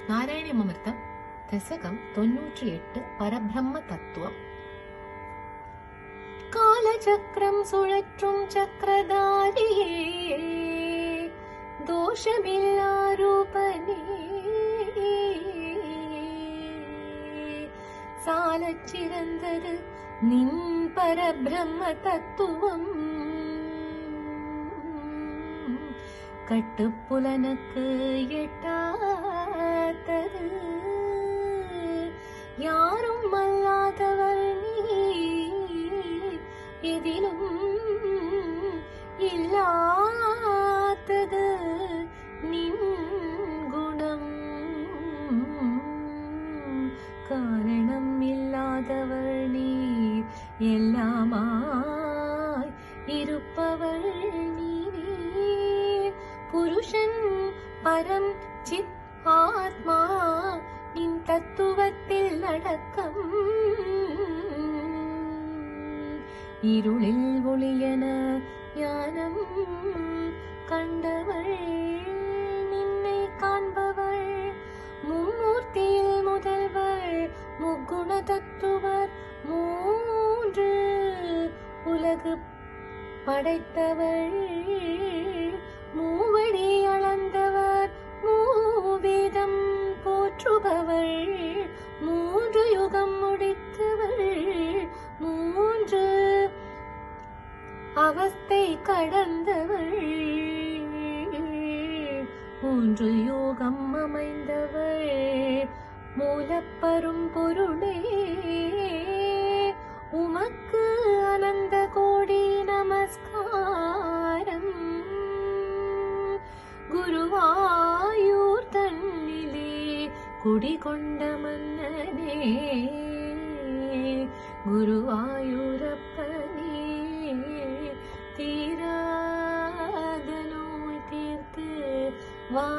നാരായണീയമൃതം ദശകം 98 പരബ്രഹ്മ തത്വം. കാലചക്രം സുഴற்றும் ചക്രധാരിയേ, ദോഷമില്ലാരൂപനേ, சாலச்சிறந்தது நின் பரபிரம்ம தத்துவம். கட்டுப்புலனுக்கு எட்டாதது, யாரும் அல்லாதவர் நீ, எதிலும் இல்லாதது நின் குணம். காரணம் இல்லாதவர் நீர், எல்லாமாய் இருப்பவர் நீர். புருஷன் பரம் சித் ஆத்மா, நின் தத்துவத்தில் அடக்கம். இருளில் ஒளியன ஞானம் கண்டவள், நின்னை காண்பவள். மும்மூர்த்தியில் முதல்வர், முக்குண தத்துவர், மூன்று உலகு படைத்தவள். மூவடி அளந்தவர், மூவேதம் போற்றுபவள். மூன்று யுகம் முடித்தவள், மூன்று அவஸ்தை கடந்தவள். மூன்று யோகம் அமைந்தவள், மூலப்பரும் பொருளே. உமக்கு அனந்த கோடி நமஸ்காரம். குருவாயூர் தன்னிலே குடிகொண்ட மன்னனே, குருவாயூரப்பனே, தீராத நோய் தீர்த்து வா